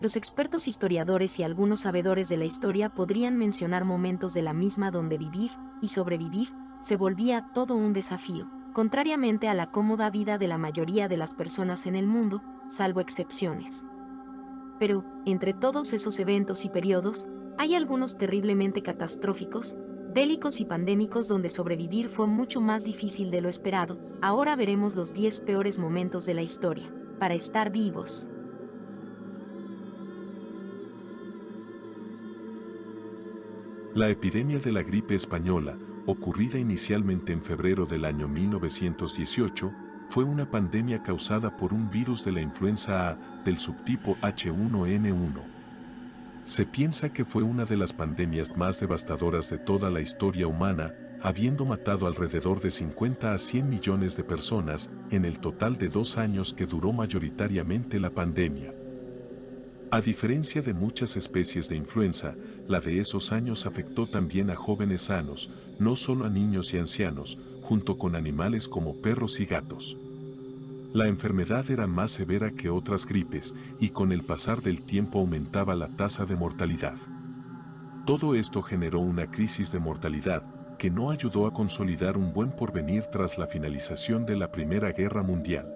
Los expertos historiadores y algunos sabedores de la historia podrían mencionar momentos de la misma donde vivir y sobrevivir se volvía todo un desafío, contrariamente a la cómoda vida de la mayoría de las personas en el mundo, salvo excepciones. Pero, entre todos esos eventos y periodos, hay algunos terriblemente catastróficos, bélicos y pandémicos donde sobrevivir fue mucho más difícil de lo esperado. Ahora veremos los 10 peores momentos de la historia, para estar vivos. La epidemia de la gripe española, ocurrida inicialmente en febrero del año 1918, fue una pandemia causada por un virus de la influenza A del subtipo H1N1. Se piensa que fue una de las pandemias más devastadoras de toda la historia humana, habiendo matado alrededor de 50 a 100 millones de personas en el total de 2 años que duró mayoritariamente la pandemia. A diferencia de muchas especies de influenza, la de esos años afectó también a jóvenes sanos, no solo a niños y ancianos, junto con animales como perros y gatos. La enfermedad era más severa que otras gripes y con el pasar del tiempo aumentaba la tasa de mortalidad. Todo esto generó una crisis de mortalidad que no ayudó a consolidar un buen porvenir tras la finalización de la Primera Guerra Mundial.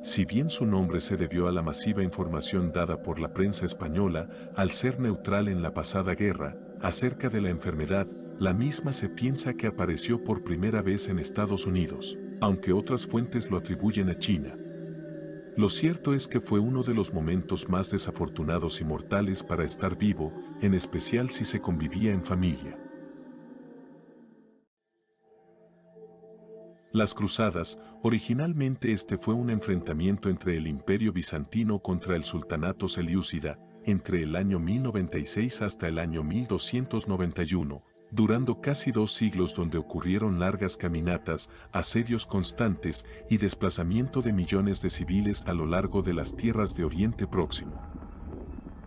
Si bien su nombre se debió a la masiva información dada por la prensa española, al ser neutral en la pasada guerra, acerca de la enfermedad, la misma se piensa que apareció por primera vez en Estados Unidos, aunque otras fuentes lo atribuyen a China. Lo cierto es que fue uno de los momentos más desafortunados y mortales para estar vivo, en especial si se convivía en familia. Las cruzadas, originalmente este fue un enfrentamiento entre el Imperio Bizantino contra el Sultanato Selyúcida, entre el año 1096 hasta el año 1291, durando casi 2 siglos donde ocurrieron largas caminatas, asedios constantes y desplazamiento de millones de civiles a lo largo de las tierras de Oriente Próximo.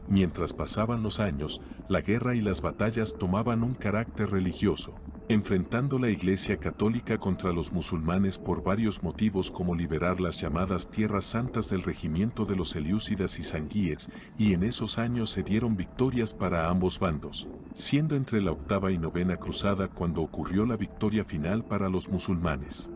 Mientras pasaban los años, la guerra y las batallas tomaban un carácter religioso, enfrentando la Iglesia Católica contra los musulmanes por varios motivos como liberar las llamadas Tierras Santas del regimiento de los selyúcidas y sanguíes, y en esos años se dieron victorias para ambos bandos, siendo entre la 8ª y 9ª cruzada cuando ocurrió la victoria final para los musulmanes.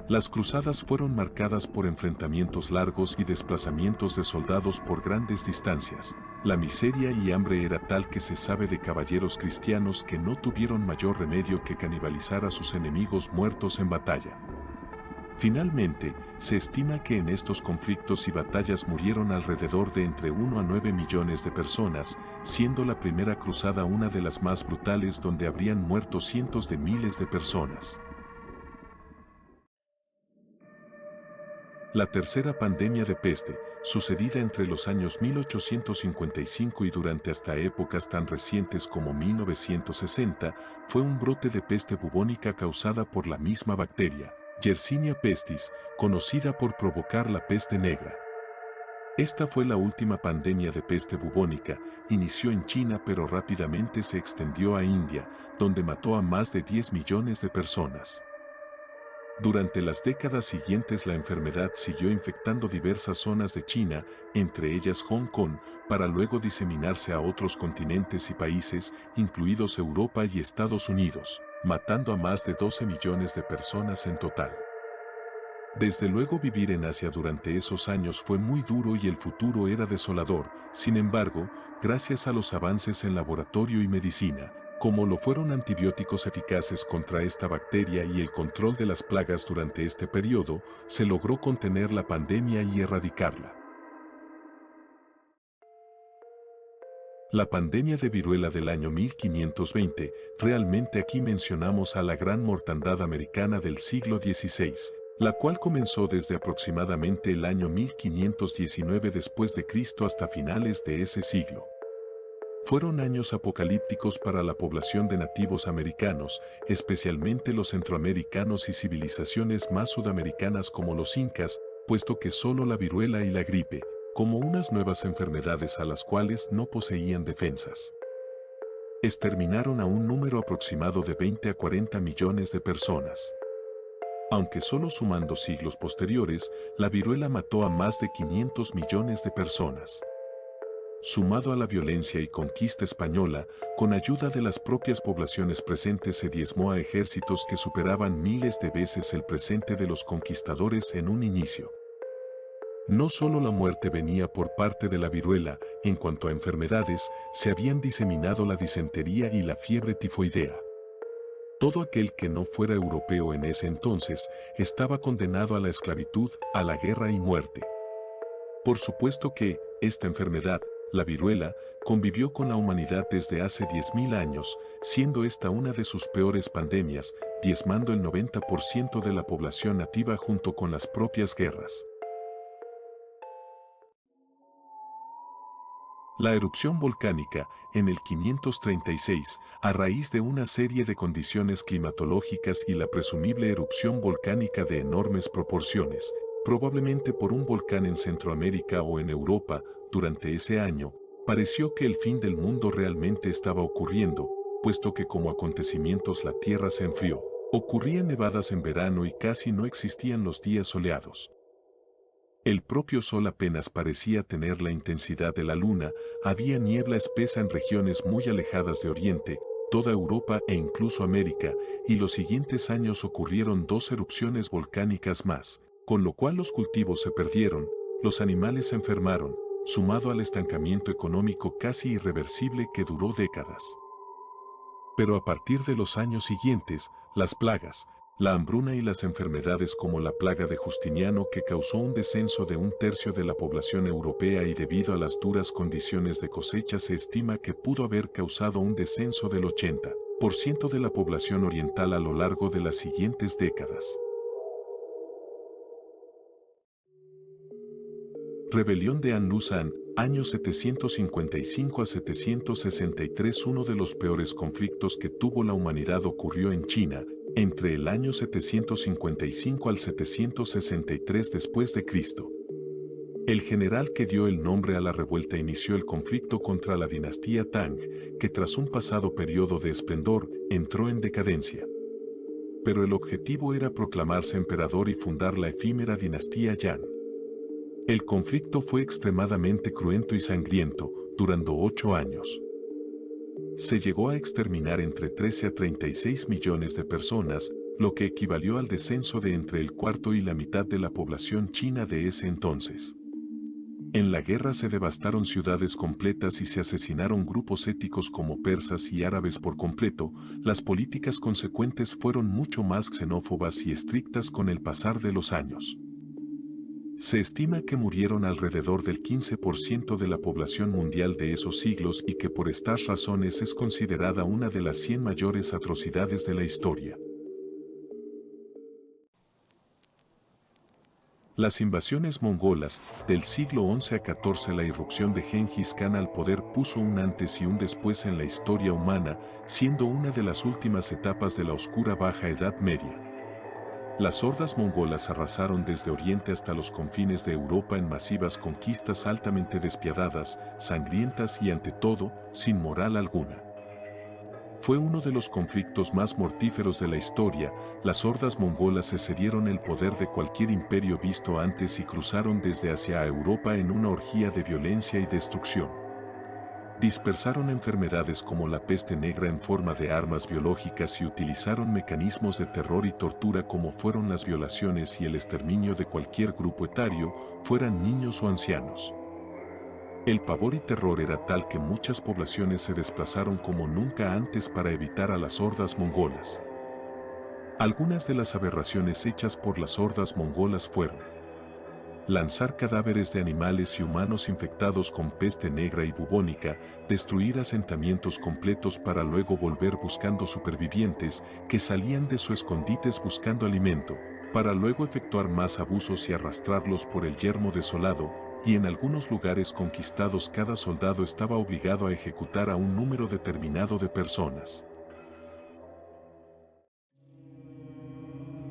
Las cruzadas fueron marcadas por enfrentamientos largos y desplazamientos de soldados por grandes distancias. La miseria y hambre era tal que se sabe de caballeros cristianos que no tuvieron mayor remedio que canibalizar a sus enemigos muertos en batalla. Finalmente, se estima que en estos conflictos y batallas murieron alrededor de entre 1 a 9 millones de personas, siendo la primera cruzada una de las más brutales donde habrían muerto cientos de miles de personas. La tercera pandemia de peste, sucedida entre los años 1855 y durante hasta épocas tan recientes como 1960, fue un brote de peste bubónica causada por la misma bacteria, Yersinia pestis, conocida por provocar la peste negra. Esta fue la última pandemia de peste bubónica, inició en China pero rápidamente se extendió a India, donde mató a más de 10 millones de personas. Durante las décadas siguientes la enfermedad siguió infectando diversas zonas de China, entre ellas Hong Kong, para luego diseminarse a otros continentes y países, incluidos Europa y Estados Unidos, matando a más de 12 millones de personas en total. Desde luego vivir en Asia durante esos años fue muy duro y el futuro era desolador, sin embargo, gracias a los avances en laboratorio y medicina, como lo fueron antibióticos eficaces contra esta bacteria y el control de las plagas durante este periodo, se logró contener la pandemia y erradicarla. La pandemia de viruela del año 1520, realmente aquí mencionamos a la gran mortandad americana del siglo XVI, la cual comenzó desde aproximadamente el año 1519 después de Cristo hasta finales de ese siglo. Fueron años apocalípticos para la población de nativos americanos, especialmente los centroamericanos y civilizaciones más sudamericanas como los incas, puesto que solo la viruela y la gripe, como unas nuevas enfermedades a las cuales no poseían defensas, exterminaron a un número aproximado de 20 a 40 millones de personas. Aunque solo sumando siglos posteriores, la viruela mató a más de 500 millones de personas. sumado a la violencia y conquista española, con ayuda de las propias poblaciones presentes se diezmó a ejércitos que superaban miles de veces el presente de los conquistadores en un inicio. No solo la muerte venía por parte de la viruela, en cuanto a enfermedades, se habían diseminado la disentería y la fiebre tifoidea. Todo aquel que no fuera europeo en ese entonces estaba condenado a la esclavitud, a la guerra y muerte. Por supuesto que, esta enfermedad, la viruela, convivió con la humanidad desde hace 10.000 años, siendo esta una de sus peores pandemias, diezmando el 90% de la población nativa junto con las propias guerras. La erupción volcánica, en el 536, a raíz de una serie de condiciones climatológicas y la presumible erupción volcánica de enormes proporciones, probablemente por un volcán en Centroamérica o en Europa, durante ese año, pareció que el fin del mundo realmente estaba ocurriendo, puesto que como acontecimientos la Tierra se enfrió, ocurrían nevadas en verano y casi no existían los días soleados. El propio sol apenas parecía tener la intensidad de la luna, había niebla espesa en regiones muy alejadas de Oriente, toda Europa e incluso América, y los siguientes años ocurrieron 2 erupciones volcánicas más, con lo cual los cultivos se perdieron, los animales se enfermaron, sumado al estancamiento económico casi irreversible que duró décadas. Pero a partir de los años siguientes, las plagas, la hambruna y las enfermedades como la plaga de Justiniano que causó un descenso de 1/3 de la población europea y debido a las duras condiciones de cosecha se estima que pudo haber causado un descenso del 80% de la población oriental a lo largo de las siguientes décadas. Rebelión de An-Nushan, años 755 a 763. Uno de los peores conflictos que tuvo la humanidad ocurrió en China, entre el año 755 al 763 después de Cristo. El general que dio el nombre a la revuelta inició el conflicto contra la dinastía Tang, que tras un pasado periodo de esplendor, entró en decadencia. Pero el objetivo era proclamarse emperador y fundar la efímera dinastía Yan. El conflicto fue extremadamente cruento y sangriento, durando 8 años. Se llegó a exterminar entre 13 a 36 millones de personas, lo que equivalió al descenso de entre el cuarto y la mitad de la población china de ese entonces. En la guerra se devastaron ciudades completas y se asesinaron grupos étnicos como persas y árabes por completo. Las políticas consecuentes fueron mucho más xenófobas y estrictas con el pasar de los años. Se estima que murieron alrededor del 15% de la población mundial de esos siglos y que por estas razones es considerada una de las 100 mayores atrocidades de la historia. Las invasiones mongolas, del siglo XI a XIV. La irrupción de Gengis Khan al poder puso un antes y un después en la historia humana, siendo una de las últimas etapas de la oscura Baja Edad Media. Las hordas mongolas arrasaron desde Oriente hasta los confines de Europa en masivas conquistas altamente despiadadas, sangrientas y ante todo, sin moral alguna. Fue uno de los conflictos más mortíferos de la historia. Las hordas mongolas se cedieron el poder de cualquier imperio visto antes y cruzaron desde Asia a Europa en una orgía de violencia y destrucción. Dispersaron enfermedades como la peste negra en forma de armas biológicas y utilizaron mecanismos de terror y tortura como fueron las violaciones y el exterminio de cualquier grupo etario, fueran niños o ancianos. El pavor y terror era tal que muchas poblaciones se desplazaron como nunca antes para evitar a las hordas mongolas. Algunas de las aberraciones hechas por las hordas mongolas fueron lanzar cadáveres de animales y humanos infectados con peste negra y bubónica, destruir asentamientos completos para luego volver buscando supervivientes que salían de sus escondites buscando alimento, para luego efectuar más abusos y arrastrarlos por el yermo desolado, y en algunos lugares conquistados cada soldado estaba obligado a ejecutar a un número determinado de personas.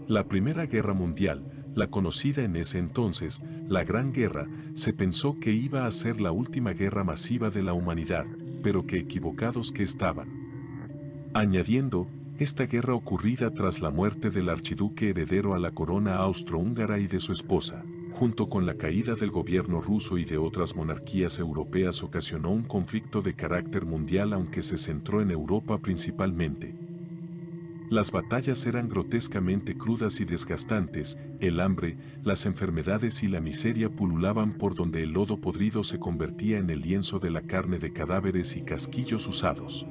La Primera Guerra Mundial, la conocida en ese entonces, la Gran Guerra, se pensó que iba a ser la última guerra masiva de la humanidad, pero qué equivocados que estaban. Añadiendo, esta guerra ocurrida tras la muerte del archiduque heredero a la corona austrohúngara y de su esposa, junto con la caída del gobierno ruso y de otras monarquías europeas, ocasionó un conflicto de carácter mundial, aunque se centró en Europa principalmente. Las batallas eran grotescamente crudas y desgastantes, el hambre, las enfermedades y la miseria pululaban por donde el lodo podrido se convertía en el lienzo de la carne de cadáveres y casquillos usados.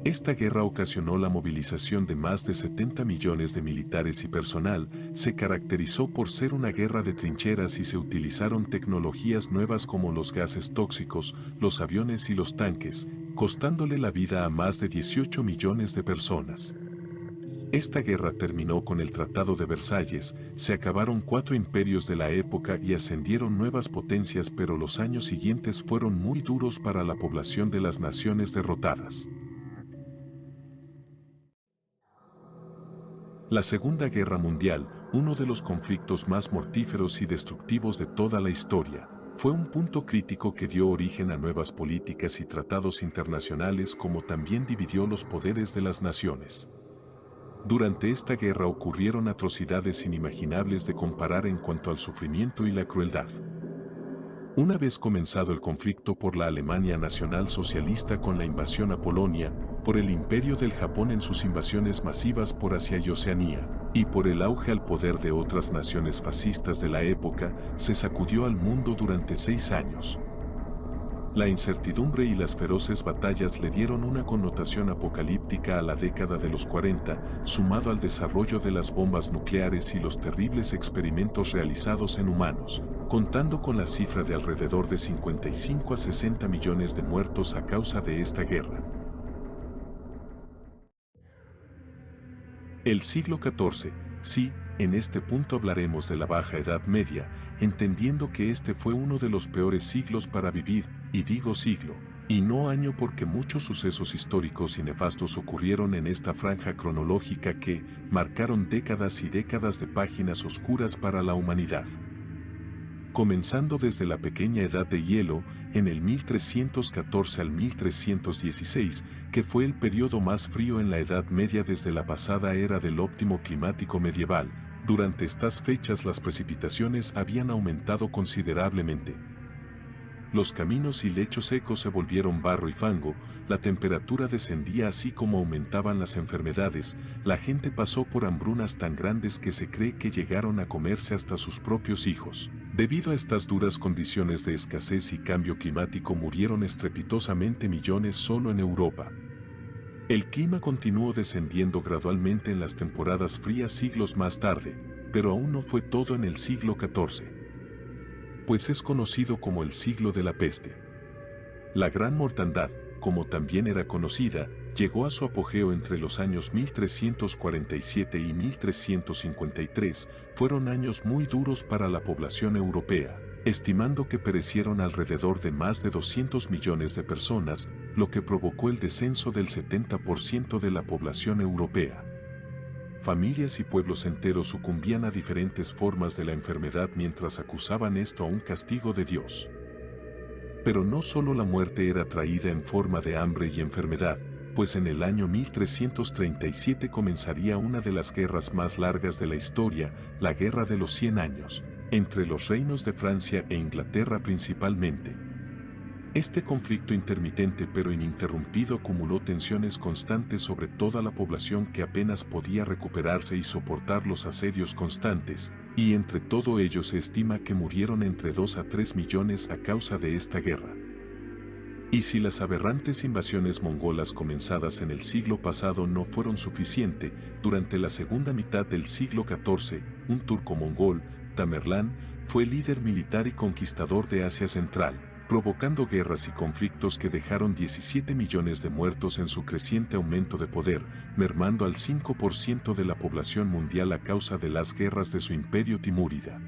Esta guerra ocasionó la movilización de más de 70 millones de militares y personal, se caracterizó por ser una guerra de trincheras y se utilizaron tecnologías nuevas como los gases tóxicos, los aviones y los tanques, costándole la vida a más de 18 millones de personas. Esta guerra terminó con el Tratado de Versalles, se acabaron 4 imperios de la época y ascendieron nuevas potencias, pero los años siguientes fueron muy duros para la población de las naciones derrotadas. La Segunda Guerra Mundial, uno de los conflictos más mortíferos y destructivos de toda la historia, fue un punto crítico que dio origen a nuevas políticas y tratados internacionales, como también dividió los poderes de las naciones. Durante esta guerra ocurrieron atrocidades inimaginables de comparar en cuanto al sufrimiento y la crueldad. Una vez comenzado el conflicto por la Alemania nacional socialista con la invasión a Polonia, por el imperio del Japón en sus invasiones masivas por Asia y Oceanía, y por el auge al poder de otras naciones fascistas de la época, se sacudió al mundo durante 6 años. La incertidumbre y las feroces batallas le dieron una connotación apocalíptica a la década de los 40, sumado al desarrollo de las bombas nucleares y los terribles experimentos realizados en humanos, contando con la cifra de alrededor de 55 a 60 millones de muertos a causa de esta guerra. El siglo XIV, sí, en este punto hablaremos de la Baja Edad Media, entendiendo que este fue uno de los peores siglos para vivir, y digo siglo, y no año, porque muchos sucesos históricos y nefastos ocurrieron en esta franja cronológica que marcaron décadas y décadas de páginas oscuras para la humanidad. Comenzando desde la pequeña edad de hielo, en el 1314 al 1316, que fue el periodo más frío en la Edad Media desde la pasada era del óptimo climático medieval. Durante estas fechas las precipitaciones habían aumentado considerablemente. Los caminos y lechos secos se volvieron barro y fango, la temperatura descendía así como aumentaban las enfermedades, la gente pasó por hambrunas tan grandes que se cree que llegaron a comerse hasta sus propios hijos. Debido a estas duras condiciones de escasez y cambio climático murieron estrepitosamente millones solo en Europa. El clima continuó descendiendo gradualmente en las temporadas frías siglos más tarde, pero aún no fue todo en el siglo XIV. Pues es conocido como el siglo de la peste. La Gran Mortandad, como también era conocida, llegó a su apogeo entre los años 1347 y 1353, fueron años muy duros para la población europea, estimando que perecieron alrededor de más de 200 millones de personas, lo que provocó el descenso del 70% de la población europea. Familias y pueblos enteros sucumbían a diferentes formas de la enfermedad mientras acusaban esto a un castigo de Dios. Pero no solo la muerte era traída en forma de hambre y enfermedad, pues en el año 1337 comenzaría una de las guerras más largas de la historia, la Guerra de los 100 Años, entre los reinos de Francia e Inglaterra principalmente. Este conflicto intermitente pero ininterrumpido acumuló tensiones constantes sobre toda la población que apenas podía recuperarse y soportar los asedios constantes, y entre todo ello se estima que murieron entre 2 a 3 millones a causa de esta guerra. Y si las aberrantes invasiones mongolas comenzadas en el siglo pasado no fueron suficiente, durante la segunda mitad del siglo XIV, un turco mongol, Tamerlán, fue líder militar y conquistador de Asia Central, provocando guerras y conflictos que dejaron 17 millones de muertos en su creciente aumento de poder, mermando al 5% de la población mundial a causa de las guerras de su imperio timúrida.